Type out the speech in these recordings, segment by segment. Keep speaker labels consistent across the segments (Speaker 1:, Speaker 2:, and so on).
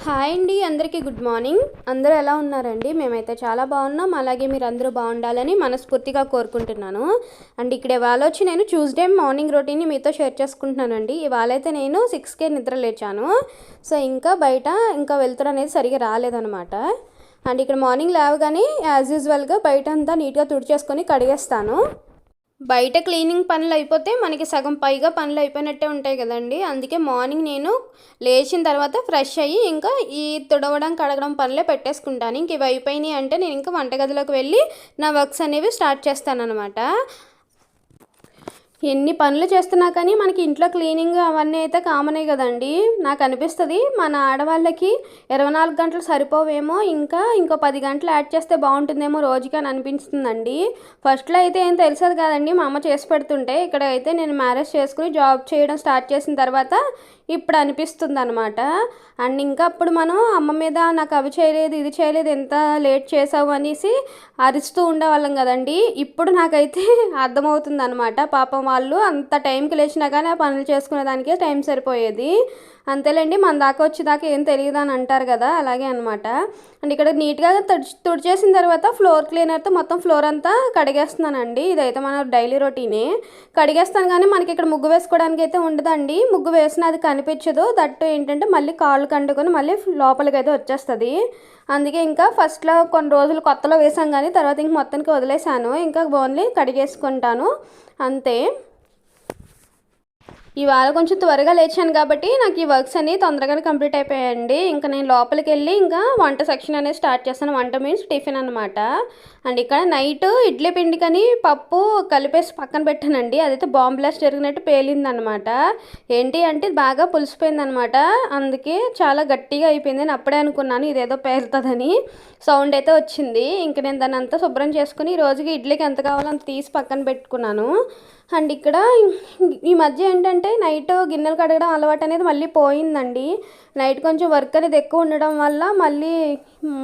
Speaker 1: Hi అండి, అందరికీ good morning. అందరూ ఎలా ఉన్నారండి? మేమైతే చాలా బాగున్నాం. అలాగే మీరు అందరూ బాగుండాలని మనస్ఫూర్తిగా కోరుకుంటున్నాను. అండ్ ఇక్కడ ఇవాళ వచ్చి నేను ట్యూస్డే మార్నింగ్ రొటీన్ని మీతో షేర్ చేసుకుంటున్నానండి. ఇవాళ అయితే నేను 6కే నిద్ర లేచాను. సో ఇంకా బయట వెళ్తురు అనేది సరిగా రాలేదనమాట. అండ్ ఇక్కడ మార్నింగ్ లేవగానే యాజ్ యూజువల్గా బయట అంతా నీట్గా తుడిచేసుకొని కడిగేస్తాను. బయట క్లీనింగ్ పనులు అయిపోతే మనకి సగం పైగా పనులు అయిపోయినట్టే ఉంటాయి కదండి. అందుకే మార్నింగ్ నేను లేచిన తర్వాత ఫ్రెష్ అయ్యి ఇంకా ఈ తుడవడం కడగడం పనులే పెట్టేసుకుంటాను. ఇంక ఇవి అయిపోయినాయి అంటే నేను ఇంకా వంటగదిలోకి వెళ్ళి నా వర్క్స్ అనేవి స్టార్ట్ చేస్తాను అనమాట. ఎన్ని పనులు చేస్తున్నా కానీ మనకి ఇంట్లో క్లీనింగ్ అవన్నీ అయితే కామనే కదండి. నాకు అనిపిస్తుంది మన ఆడవాళ్ళకి 24 గంటలు సరిపోవేమో, ఇంకో 10 గంటలు యాడ్ చేస్తే బాగుంటుందేమో రోజుకి అని అనిపిస్తుందండి. ఫస్ట్లో అయితే ఏం తెలిసేది కాదండి, మా అమ్మ చేసి పెడుతుంటే. ఇక్కడ అయితే నేను మ్యారేజ్ చేసుకుని జాబ్ చేయడం స్టార్ట్ చేసిన తర్వాత ఇప్పుడు అనిపిస్తుంది అనమాట. అండ్ ఇంకా అప్పుడు మనం అమ్మ మీద నాకు అవి చేయలేదు ఇది చేయలేదు ఎంత లేట్ చేసావు అనేసి అరుస్తూ ఉండేవాళ్ళం కదండి. ఇప్పుడు నాకైతే అర్థమవుతుంది అనమాట. పాపం వాళ్ళు అంత టైంకి లేచినా కానీ ఆ పనులు చేసుకునేదానికే టైం సరిపోయేది. అంతేలేండి, మన దాకా వచ్చేదాకా ఏం తెలియదు అని అంటారు కదా, అలాగే అనమాట. అండ్ ఇక్కడ నీట్గా తుడిచేసిన తర్వాత ఫ్లోర్ క్లీనర్తో మొత్తం ఫ్లోర్ అంతా కడిగేస్తున్నానండి. ఇదైతే మన డైలీ రొటీనే. కడిగేస్తాను కానీ మనకి ఇక్కడ ముగ్గు వేసుకోవడానికి అయితే ఉండదండి. ముగ్గు వేసిన అది కనిపించదు. దట్టు ఏంటంటే మళ్ళీ కాళ్ళు కండుకొని మళ్ళీ లోపలికి అయితే వచ్చేస్తుంది. అందుకే ఇంకా ఫస్ట్లో కొన్ని రోజులు కొత్తలో వేసాం కానీ తర్వాత ఇంక మొత్తానికి వదిలేసాను. ఇంకా ఓన్లీ కడిగేసుకుంటాను అంతే. ఇవాళ కొంచెం త్వరగా లేచాను కాబట్టి నాకు ఈ వర్క్స్ అన్నీ తొందరగానే కంప్లీట్ అయిపోయాయండి. ఇంకా నేను లోపలికి వెళ్ళి ఇంకా వంట సెక్షన్ అనేది స్టార్ట్ చేస్తాను. వంట మీన్స్ టిఫిన్ అనమాట. అండ్ ఇక్కడ నైట్ ఇడ్లీ పిండికని పప్పు కలిపేసి పక్కన పెట్టానండి. అదైతే బాంబ్ బ్లాస్ట్ జరిగినట్టు పేలిందనమాట. ఏంటి అంటే బాగా పులిసిపోయిందనమాట. అందుకే చాలా గట్టిగా అయిపోయింది. నేను అప్పుడే అనుకున్నాను ఇదేదో పేలుతుందని. సౌండ్ అయితే వచ్చింది. ఇంక నేను దాన్ని అంతా శుభ్రం చేసుకుని రోజుకి ఇడ్లీకి ఎంత కావాలో అంత తీసి పక్కన పెట్టుకున్నాను. అండ్ ఇక్కడ ఈ మధ్య ఏంటంటే నైట్ గిన్నెలు కడగడం అలవాటు అనేది మళ్ళీ పోయిందండి. నైట్ కొంచెం వర్క్ అనేది ఎక్కువ ఉండడం వల్ల మళ్ళీ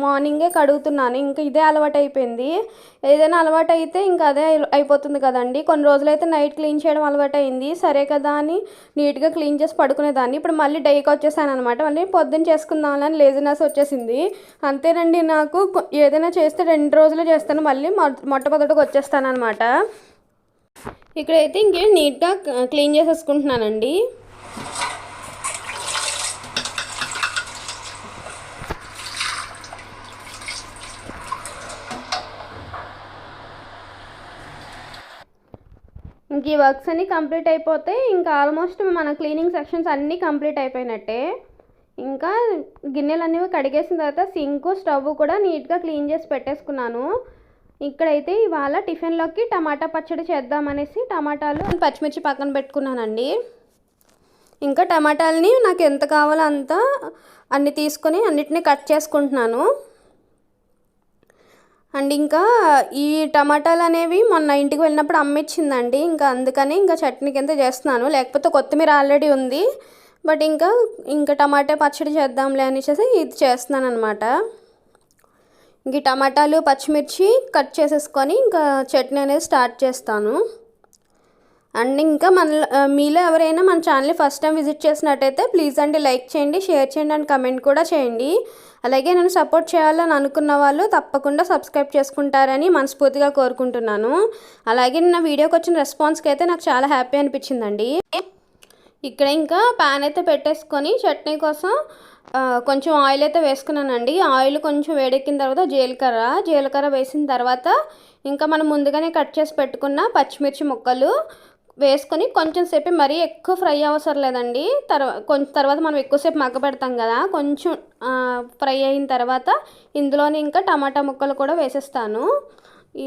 Speaker 1: మార్నింగే కడుగుతున్నాను. ఇంకా ఇదే అలవాటు అయిపోయింది. ఏదైనా అలవాటు అయితే ఇంకా అదే అయిపోతుంది కదండి. కొన్ని రోజులైతే నైట్ క్లీన్ చేయడం అలవాటు అయింది. సరే కదా అని నీట్గా క్లీన్ చేసి పడుకునేదాన్ని. ఇప్పుడు మళ్ళీ డైకి వచ్చేసాను అనమాట. మళ్ళీ పొద్దున్న చేసుకుందామని లేజినెస్ వచ్చేసింది. అంతేనండి, నాకు ఏదైనా చేస్తే 2 రోజులు చేస్తాను, మళ్ళీ మొట్టమొదటికి వచ్చేస్తాను అనమాట. ఇక్కడైతే ఇంకేం నీట్గా క్లీన్ చేసేసుకుంటున్నానండి. ఇంక ఈ వర్క్స్ అన్నీ కంప్లీట్ అయిపోతే ఇంకా ఆల్మోస్ట్ మన క్లీనింగ్ సెక్షన్స్ అన్నీ కంప్లీట్ అయిపోయినట్టే. ఇంకా గిన్నెలు అనేవి కడిగేసిన తర్వాత సింకు స్టవ్ కూడా నీట్గా క్లీన్ చేసి పెట్టేసుకున్నాను. ఇక్కడైతే ఇవాళ టిఫిన్లోకి టమాటా పచ్చడి చేద్దామనేసి టమాటాలు పచ్చిమిర్చి పక్కన పెట్టుకున్నానండి. ఇంకా టమాటాలని నాకు ఎంత కావాలో అంత అన్ని తీసుకొని అన్నిటినీ కట్ చేసుకుంటున్నాను. అండ్ ఇంకా ఈ టమాటాలు అనేవి మొన్న ఇంటికి వెళ్ళినప్పుడు అమ్మిచ్చిందండి. ఇంకా అందుకని ఇంకా చట్నీ కింద చేస్తున్నాను. లేకపోతే కొత్తిమీర ఆల్రెడీ ఉంది. బట్ ఇంకా టమాటా పచ్చడి చేద్దాంలే అనేసి ఇది చేస్తున్నాను అనమాట. ఇంక టమాటాలు పచ్చిమిర్చి కట్ చేసేసుకొని ఇంకా చట్నీ అనేది స్టార్ట్ చేస్తాను. అండ్ ఇంకా మీలో ఎవరైనా మన ఛానల్ని ఫస్ట్ టైం విజిట్ చేసినట్టయితే ప్లీజ్ అండి లైక్ చేయండి, షేర్ చేయండి అండ్ కమెంట్ కూడా చేయండి. అలాగే నన్ను సపోర్ట్ చేయాలని అనుకున్న వాళ్ళు తప్పకుండా సబ్స్క్రైబ్ చేసుకుంటారని మనస్ఫూర్తిగా కోరుకుంటున్నాను. అలాగే నా వీడియోకి వచ్చిన రెస్పాన్స్కి అయితే నాకు చాలా హ్యాపీ అనిపించిందండి. ఇక్కడ ఇంకా ప్యాన్ అయితే పెట్టేసుకొని చట్నీ కోసం కొంచెం ఆయిల్ అయితే వేసుకున్నానండి. ఆయిల్ కొంచెం వేడెక్కిన తర్వాత జీలకర్ర వేసిన తర్వాత ఇంకా మనం ముందుగానే కట్ చేసి పెట్టుకున్న పచ్చిమిర్చి ముక్కలు వేసుకొని కొంచెం సేపు మరీ ఎక్కువ ఫ్రై అవసరం లేదండి. తర్వాత మనం ఎక్కువసేపు మగ్గ పెడతాం కదా, కొంచెం ఫ్రై అయిన తర్వాత ఇందులోనే ఇంకా టమాటా ముక్కలు కూడా వేసేస్తాను.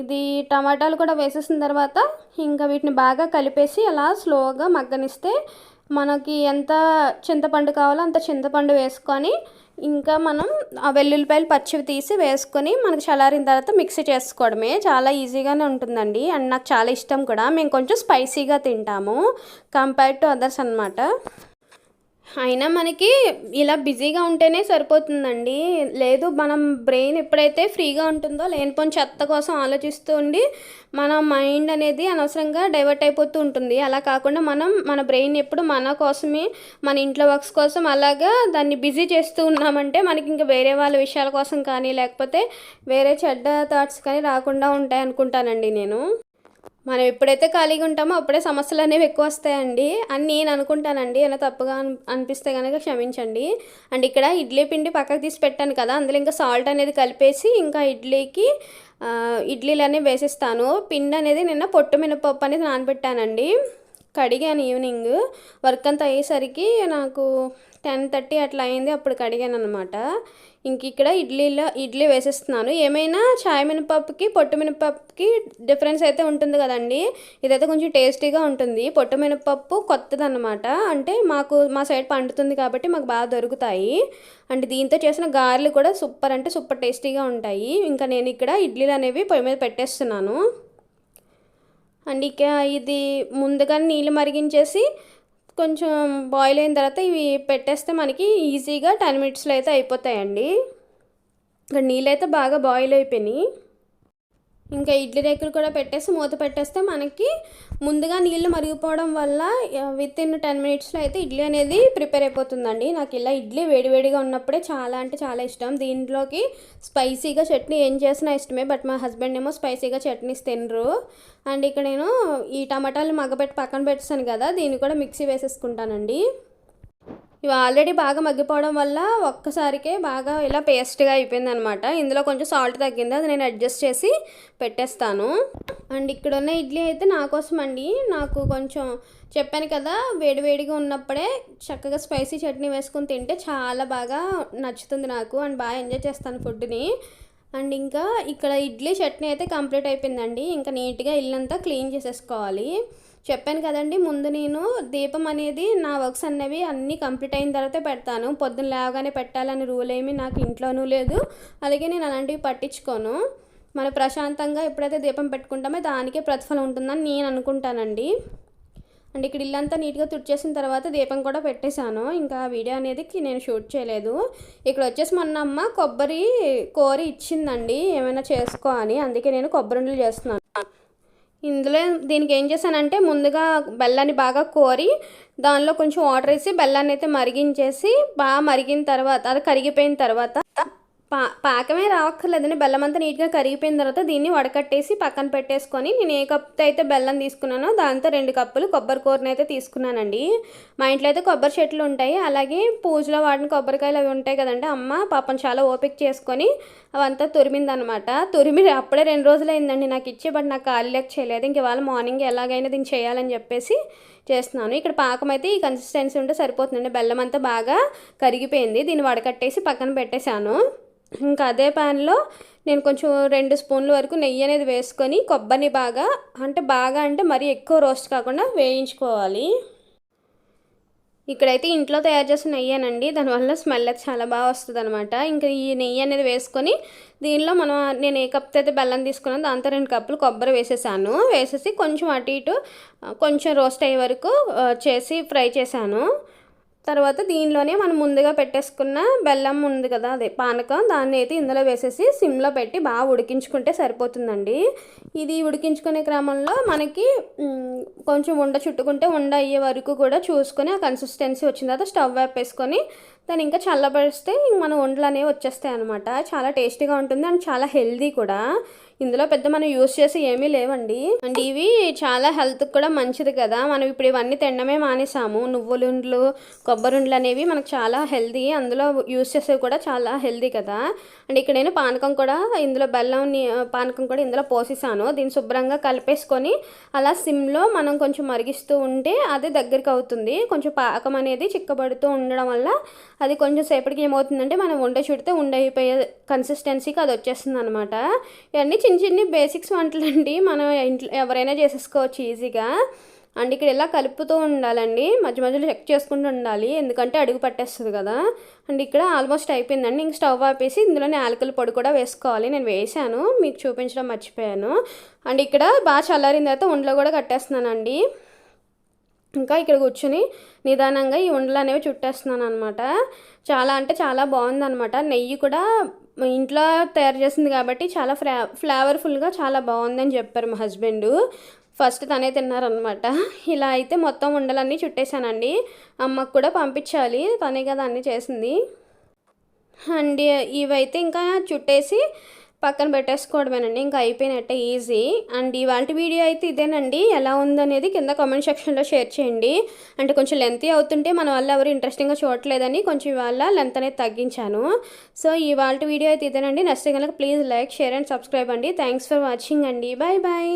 Speaker 1: ఇది టమాటాలు కూడా వేసేసిన తర్వాత ఇంకా వీటిని బాగా కలిపేసి అలా స్లోగా మగ్గనిస్తే మనకి ఎంత చింతపండు కావాలో అంత చింతపండు వేసుకొని ఇంకా మనం ఆ వెల్లుల్లిపాయలు పచ్చివి తీసి వేసుకొని మనకి చల్లారిన తర్వాత మిక్సీ చేసుకోవడమే. చాలా ఈజీగానే ఉంటుందండి. అండ్ నాకు చాలా ఇష్టం కూడా. మేము కొంచెం స్పైసీగా తింటాము కంపేర్డ్ టు అదర్స్ అనమాట. అయినా మనకి ఇలా బిజీగా ఉంటేనే సరిపోతుందండి. లేదు మనం బ్రెయిన్ ఎప్పుడైతే ఫ్రీగా ఉంటుందో లేనిపోని చెత్త కోసం ఆలోచిస్తూ ఉండి మన మైండ్ అనేది అనవసరంగా డైవర్ట్ అయిపోతూ ఉంటుంది. అలా కాకుండా మనం మన బ్రెయిన్ ఎప్పుడు మన కోసమే మన ఇంట్లో వర్క్స్ కోసం అలాగా దాన్ని బిజీ చేస్తూ ఉన్నామంటే మనకి ఇంకా వేరే వాళ్ళ విషయాల కోసం కానీ లేకపోతే వేరే చెడ్డ థాట్స్ కానీ రాకుండా ఉంటాయి అనుకుంటానండి నేను. మనం ఎప్పుడైతే ఖాళీగా ఉంటామో అప్పుడే సమస్యలు అనేవి ఎక్కువ వస్తాయండి అని నేను అనుకుంటానండి. ఏమైనా తప్పుగా అనిపిస్తే కనుక క్షమించండి. అండ్ ఇక్కడ ఇడ్లీ పిండి పక్కకు తీసి పెట్టాను కదా, అందులో ఇంకా సాల్ట్ అనేది కలిపేసి ఇంకా ఇడ్లీకి ఇడ్లీలు అనేవి వేసేస్తాను. పిండి అనేది నిన్న పొట్టు మినపప్పు అనేది నానబెట్టానండి. కడిగాను ఈవినింగ్ వర్క్ అంతా అయ్యేసరికి నాకు 10:30 అట్లా అయింది. అప్పుడు కడిగాను అనమాట. ఇంక ఇక్కడ ఇడ్లీ వేసేస్తున్నాను. ఏమైనా చాయ్ మినపప్పుకి పొట్టు మినపప్పుకి డిఫరెన్స్ అయితే ఉంటుంది కదండి. ఇదైతే కొంచెం టేస్టీగా ఉంటుంది. పొట్టు మినపప్పు కొత్తదన్నమాట. అంటే మా సైడ్ పండుతుంది కాబట్టి మాకు బాగా దొరుకుతాయి. అంటే దీంతో చేసిన గారెలు కూడా సూపర్ అంటే సూపర్ టేస్టీగా ఉంటాయి. ఇంకా నేను ఇక్కడ ఇడ్లీలు అనేవి పొయ్యి మీద పెట్టేస్తున్నాను. అండ్ ఇక ఇది ముందుగా నీళ్ళు మరిగించేసి కొంచెం బాయిల్ అయిన తర్వాత ఇవి పెట్టేస్తే మనకి ఈజీగా 10 మినిట్స్లో అయితే అయిపోతాయండి. ఇక్కడ నీళ్ళైతే బాగా బాయిల్ అయిపోయినాయి. ఇంకా ఇడ్లీ రేకులు కూడా పెట్టేసి మూత పెట్టేస్తే మనకి ముందుగా నీళ్ళు మరిగిపోవడం వల్ల వితిన్ 10 మినిట్స్లో అయితే ఇడ్లీ అనేది ప్రిపేర్ అయిపోతుందండి. నాకు ఇలా ఇడ్లీ వేడివేడిగా ఉన్నప్పుడే చాలా అంటే చాలా ఇష్టం. దీంట్లోకి స్పైసీగా చట్నీ ఏం చేసినా ఇష్టమే, బట్ మా హస్బెండ్ ఏమో స్పైసీగా చట్నీస్ తినరు. అండ్ ఇక్కడ నేను ఈ టమాటాలు మగ్గబెట్టి పక్కన పెట్టేసాను కదా, దీన్ని కూడా మిక్సీ వేసేసుకుంటానండి. ఇవి ఆల్రెడీ బాగా మగ్గిపోవడం వల్ల ఒక్కసారికే బాగా ఇలా పేస్ట్గా అయిపోయింది అనమాట. ఇందులో కొంచెం సాల్ట్ తగ్గింది, అది నేను అడ్జస్ట్ చేసి పెట్టేస్తాను. అండ్ ఇక్కడ ఉన్న ఇడ్లీ అయితే నా కోసం అండి. నాకు కొంచెం చెప్పాను కదా, వేడివేడిగా ఉన్నప్పుడే చక్కగా స్పైసీ చట్నీ వేసుకొని తింటే చాలా బాగా నచ్చుతుంది నాకు. అండ్ బాగా ఎంజాయ్ చేస్తాను ఫుడ్ని. అండ్ ఇంకా ఇక్కడ ఇడ్లీ చట్నీ అయితే కంప్లీట్ అయిపోయిందండి. ఇంకా నీట్గా ఇల్లంతా క్లీన్ చేసేసుకోవాలి. చెప్పాను కదండి, ముందు నేను దీపం అనేది నా వర్క్స్ అనేవి అన్నీ కంప్లీట్ అయిన తర్వాతే పెడతాను. పొద్దున్న లేవగానే పెట్టాలని రూల్ ఏమీ నాకు ఇంట్లోనూ లేదు. అలాగే నేను అలాంటివి పట్టించుకోను. మన ప్రశాంతంగా ఎప్పుడైతే దీపం పెట్టుకుంటామో దానికే ప్రతిఫలం ఉంటుందని నేను అనుకుంటానండి. అండ్ ఇక్కడ ఇల్లంతా నీట్గా తుడిచేసిన తర్వాత దీపం కూడా పెట్టేశాను. ఇంకా వీడియో అనేది నేను షూట్ చేయలేదు. ఇక్కడ వచ్చేసి మొన్న అమ్మ కొబ్బరి కోరి ఇచ్చిందండి ఏమైనా చేసుకో అని, అందుకే నేను కొబ్బరి ఉండలు చేస్తున్నాను. ఇందులో దీనికి ఏం చేశానంటే ముందుగా బెల్లాన్ని బాగా కోరి దానిలో కొంచెం వాటర్ వేసి బెల్లాన్ని అయితే మరిగించేసి బాగా మరిగిన తర్వాత అది కరిగిపోయిన తర్వాత పాకమే రావక్కర్లేదని బెల్లం అంతా నీట్గా కరిగిపోయిన తర్వాత దీన్ని వడకట్టేసి పక్కన పెట్టేసుకొని నేను ఏ కప్తో అయితే బెల్లం తీసుకున్నానో దాంతో 2 కప్పులు కొబ్బరి కూరని అయితే తీసుకున్నానండి. మా ఇంట్లో అయితే కొబ్బరి చెట్లు ఉంటాయి. అలాగే పూజలో వాడిన కొబ్బరికాయలు అవి ఉంటాయి కదండి. అమ్మ పాపం చాలా ఓపిక చేసుకొని అవంతా తురిమిందనమాట. తురిమి అప్పుడే 2 రోజులు అయిందండి నాకు ఇచ్చి, బట్ నాకు ఖాళీ లేక చేయలేదు. ఇంక ఇవాళ మార్నింగ్ ఎలాగైనా దీన్ని చేయాలని చెప్పేసి చేస్తున్నాను. ఇక్కడ పాకం అయితే ఈ కన్సిస్టెన్సీ ఉంటే సరిపోతుందండి. బెల్లం అంతా బాగా కరిగిపోయింది. దీన్ని వడకట్టేసి పక్కన పెట్టేశాను. ఇంకా అదే ప్యాన్లో నేను కొంచెం 2 స్పూన్ల వరకు నెయ్యి అనేది వేసుకొని కొబ్బరిని బాగా అంటే మరీ ఎక్కువ రోస్ట్ కాకుండా వేయించుకోవాలి. ఇక్కడైతే ఇంట్లో తయారు చేసిన నెయ్యేనండి, దానివల్ల స్మెల్ అయితే చాలా బాగా వస్తుంది అనమాట. ఇంకా ఈ నెయ్యి అనేది వేసుకొని దీనిలో నేను ఏ కప్తో అయితే బెల్లం తీసుకున్నాను దాంతో 2 కప్పులు కొబ్బరి వేసేసాను. వేసేసి కొంచెం అటు ఇటు కొంచెం రోస్ట్ అయ్యే వరకు చేసి ఫ్రై చేశాను. తర్వాత దీనిలోనే మనం ముందుగా పెట్టేసుకున్న బెల్లం ఉంది కదా, అదే పానకం, దాన్ని అయితే ఇందులో వేసేసి సిమ్లో పెట్టి బాగా ఉడికించుకుంటే సరిపోతుందండి. ఇది ఉడికించుకునే క్రమంలో మనకి కొంచెం ఉండ చుట్టుకుంటే ఉండ అయ్యే వరకు కూడా చూసుకొని ఆ కన్సిస్టెన్సీ వచ్చిన తర్వాత స్టవ్ వేపేసుకొని దాన్ని ఇంకా చల్లబడిస్తే మన ఉండలు అనేవి వచ్చేస్తాయి అనమాట. చాలా టేస్టీగా ఉంటుంది అండ్ చాలా హెల్దీ కూడా. ఇందులో పెద్ద మనం యూస్ చేసి ఏమీ లేవండి. అండ్ ఇవి చాలా హెల్త్కి కూడా మంచిది కదా. మనం ఇప్పుడు ఇవన్నీ తినడమే మానేసాము. నువ్వులుండ్లు, కొబ్బరి ఉండలు అనేవి మనకు చాలా హెల్దీ, అందులో యూస్ చేసేవి కూడా చాలా హెల్దీ కదా. అండ్ ఇక్కడ నేను పానకం కూడా ఇందులో పానకం కూడా ఇందులో పోసేసాను. దీన్ని శుభ్రంగా కలిపేసుకొని అలా సిమ్లో మనం కొంచెం మరిగిస్తూ ఉంటే అది దగ్గరికి అవుతుంది. కొంచెం పాకం అనేది చిక్కబడుతూ ఉండడం వల్ల అది కొంచెం సేపటికి ఏమవుతుందంటే మనం చుడితే అయిపోయే కన్సిస్టెన్సీకి అది వచ్చేస్తుంది అనమాట. ఇవన్నీ చిన్న బేసిక్స్ వంటలండి, మనం ఇంట్లో ఎవరైనా చేసేసుకోవచ్చు ఈజీగా. అండ్ ఇక్కడ ఇలా కలుపుతూ ఉండాలండి, మధ్య మధ్యలో చెక్ చేసుకుంటూ ఉండాలి, ఎందుకంటే అడుగు పట్టేస్తుంది కదా. అండ్ ఇక్కడ ఆల్మోస్ట్ అయిపోయిందండి. ఇంక స్టవ్ ఆపేసి ఇందులోనే యాలకుల పొడి కూడా వేసుకోవాలి. నేను వేసాను, మీకు చూపించడం మర్చిపోయాను. అండ్ ఇక్కడ బాగా చల్లారిన తర్వాత ఉండలో కూడా కట్టేస్తున్నానండి. ఇంకా ఇక్కడ కూర్చుని నిదానంగా ఈ ఉండలు అనేవి చుట్టేస్తున్నాను అనమాట. చాలా అంటే చాలా బాగుందనమాట. నెయ్యి కూడా ఇంట్లో తయారు చేసింది కాబట్టి చాలా ఫ్లేవర్ఫుల్గా చాలా బాగుందని చెప్పారు మా హస్బెండ్. ఫస్ట్ తనే తిన్నారనమాట. ఇలా అయితే మొత్తం ఉండలన్నీ చుట్టేసానండి. అమ్మకు కూడా పంపించాలి, తనే కదా అన్నీ చేసింది అండి. ఇవైతే ఇంకా చుట్టేసి పక్కన పెట్టేసుకోవడమేనండి, ఇంకా అయిపోయినట్టే, ఈజీ. అండ్ ఇవాళ వీడియో అయితే ఇదేనండి. ఎలా ఉందనేది కింద కామెంట్ సెక్షన్లో షేర్ చేయండి. అంటే కొంచెం లెంతీ అవుతుంటే మన వల్ల ఎవరు ఇంట్రెస్టింగ్గా చూడట్లేదని కొంచెం ఇవాళ లెంత్ అనేది తగ్గించాను. సో ఇవాళ వీడియో అయితే ఇదేనండి. నెక్స్ట్ కనుక please like, share and subscribe అండి. థ్యాంక్స్ ఫర్ వాచింగ్ అండి. Bye bye.